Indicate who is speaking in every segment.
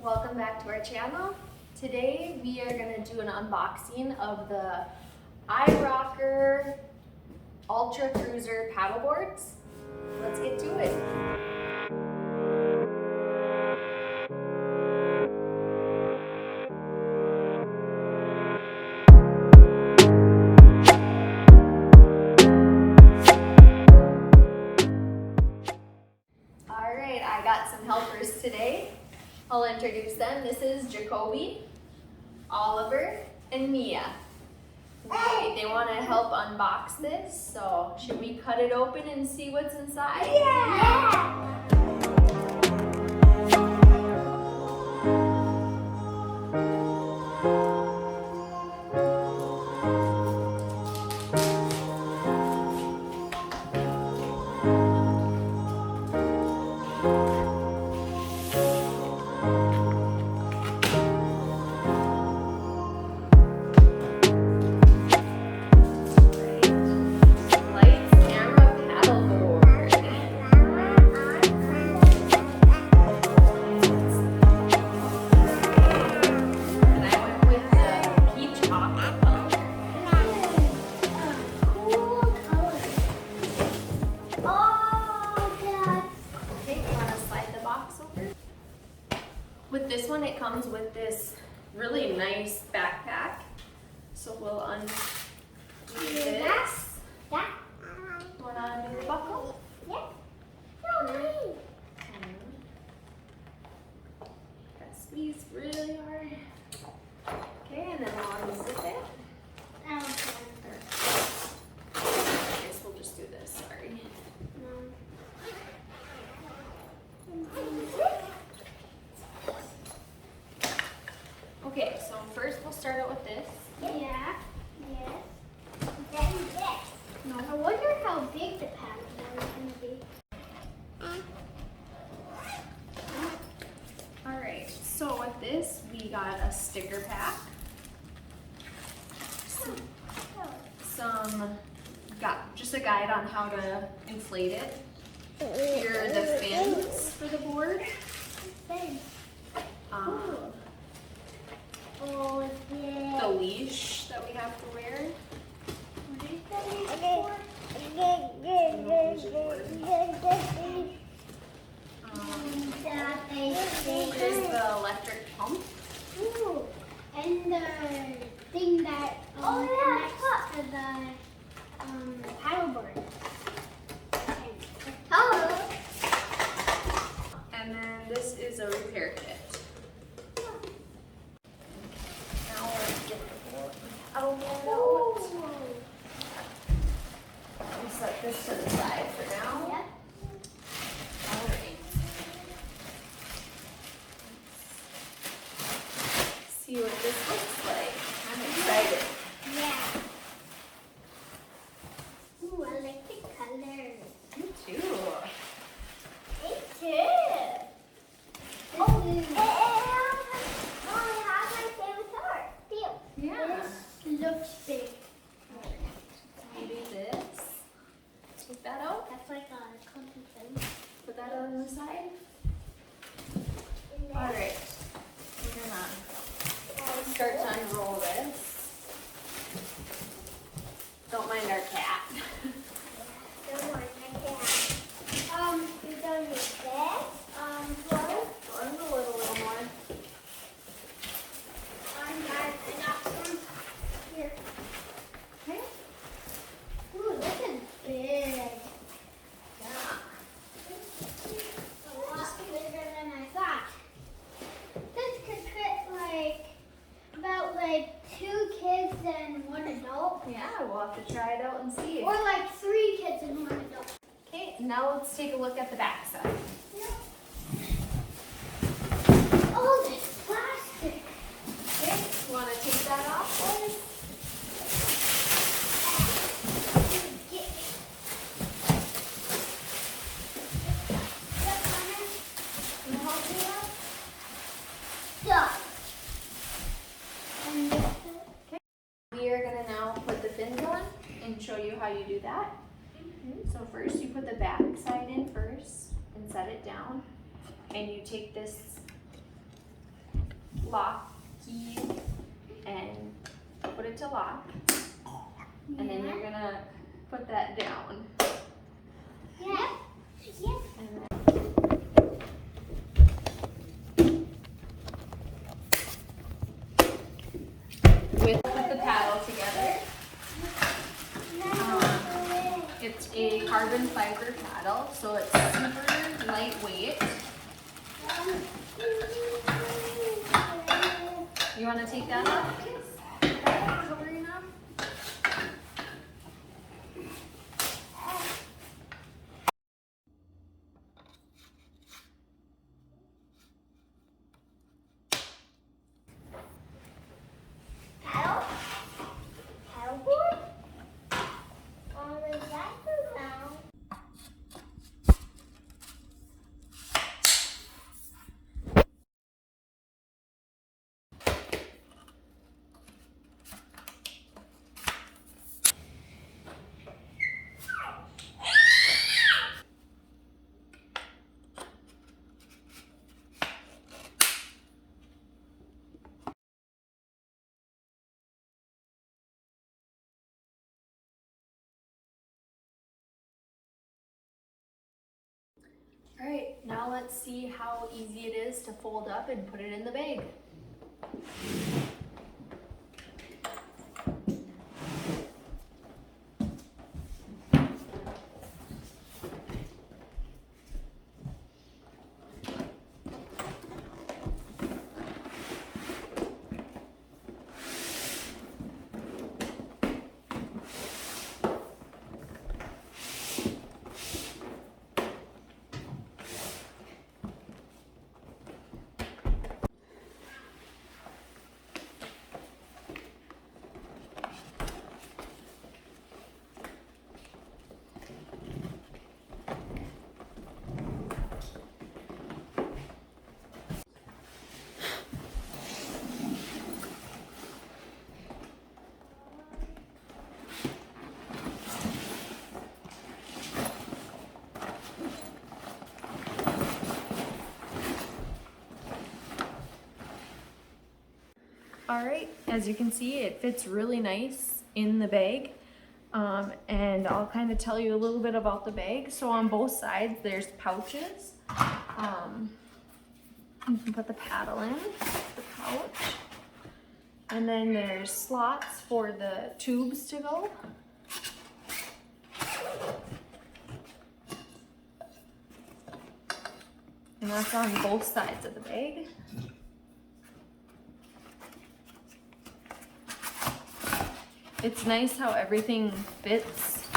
Speaker 1: Welcome back to our channel. Today we are going to do an unboxing of the iRocker Ultra Cruiser paddleboards. Let's get to it. Alright, I got some helpers today. I'll introduce them. This is Jacoby, Oliver, and Mia. They want to help unbox this, so should we cut it open and see what's inside? Yeah! With this one, it comes with this really nice backpack. So we'll undo this.
Speaker 2: Yeah.
Speaker 1: Want to undo the buckle?
Speaker 2: Yeah. No, me.
Speaker 1: Gotta squeeze really hard. Okay, and then I'll unzip it. I guess we'll just do this, sorry. Okay, so first we'll start out with this.
Speaker 2: Yeah. Yes. Then this.
Speaker 1: No.
Speaker 2: I wonder how big the paddleboard is going to be.
Speaker 1: Alright, so with this, we got a sticker pack. Just a guide on how to inflate it. Here are the fins for the board. The leash that we have to wear.
Speaker 2: What is that
Speaker 1: There's the electric pump.
Speaker 2: Ooh, and the thing that connects to the paddleboard. Hello.
Speaker 1: And then this is a repair kit. Now let's get the board out. We'll set this to the side for now.
Speaker 2: Yep.
Speaker 1: Alright. See what this looks like. I'm excited.
Speaker 2: Yeah. Ooh, I like the colors.
Speaker 1: Me too.
Speaker 2: Me too. Oh, it has my favorite color. Feel.
Speaker 1: Yeah.
Speaker 2: This looks big.
Speaker 1: Maybe this. Take that out.
Speaker 2: That's like a clumpy thing.
Speaker 1: Put that on the side. Alright. We're gonna start to unroll this. Don't mind our cat.
Speaker 2: Don't mind my cat. We're done with this.
Speaker 1: Unroll it a little more.
Speaker 2: Guys, I got some here.
Speaker 1: Okay.
Speaker 2: Ooh, this is big.
Speaker 1: Yeah.
Speaker 2: A lot bigger than I thought. This could fit about 2 kids and 1 adult.
Speaker 1: Yeah, we'll have to try it out and see.
Speaker 2: Or 3 kids and 1 adult.
Speaker 1: Okay, now let's take a look at the back side.
Speaker 2: Oh, this plastic.
Speaker 1: Okay, you want to take that off, please? We are going to now put the fins on and show you how you do that. So first you put the back side in first and set it down, and you take this lock key and put it to lock. And then you're gonna put that down.
Speaker 2: Yeah. Yeah.
Speaker 1: And then with the paddle together. It's a carbon fiber paddle, so it's super lightweight. You want to take that off? Covering up?
Speaker 2: Paddleboard? Is that around?
Speaker 1: All right, now let's see how easy it is to fold up and put it in the bag. All right, as you can see, it fits really nice in the bag. And I'll kind of tell you a little bit about the bag. So on both sides, there's pouches. You can put the paddle in, the pouch. And then there's slots for the tubes to go. And that's on both sides of the bag. It's nice how everything fits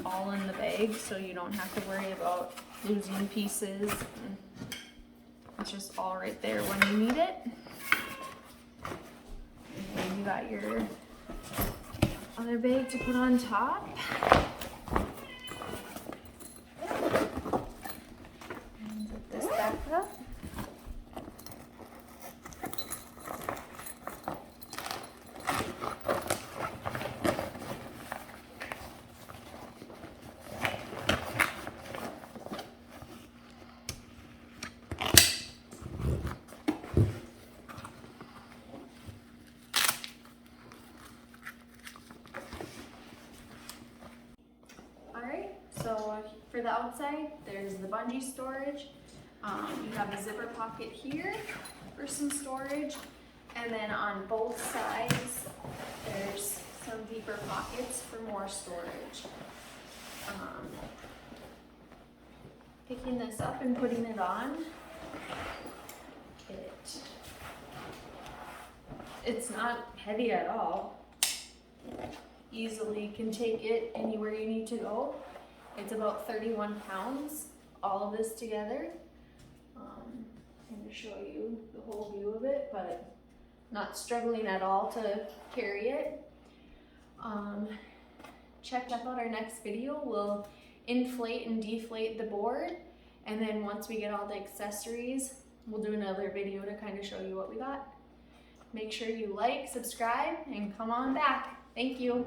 Speaker 1: all in the bag, so you don't have to worry about losing pieces. It's just all right there when you need it. And then you got your other bag to put on top. And zip this back up. So for the outside, there's the bungee storage. You have a zipper pocket here for some storage. And then on both sides, there's some deeper pockets for more storage. Picking this up and putting it on, it's not heavy at all. Easily can take it anywhere you need to go. It's about 31 pounds, all of this together. I'm going to show you the whole view of it, but not struggling at all to carry it. Check out our next video. We'll inflate and deflate the board, and then once we get all the accessories, we'll do another video to kind of show you what we got. Make sure you like, subscribe, and come on back. Thank you.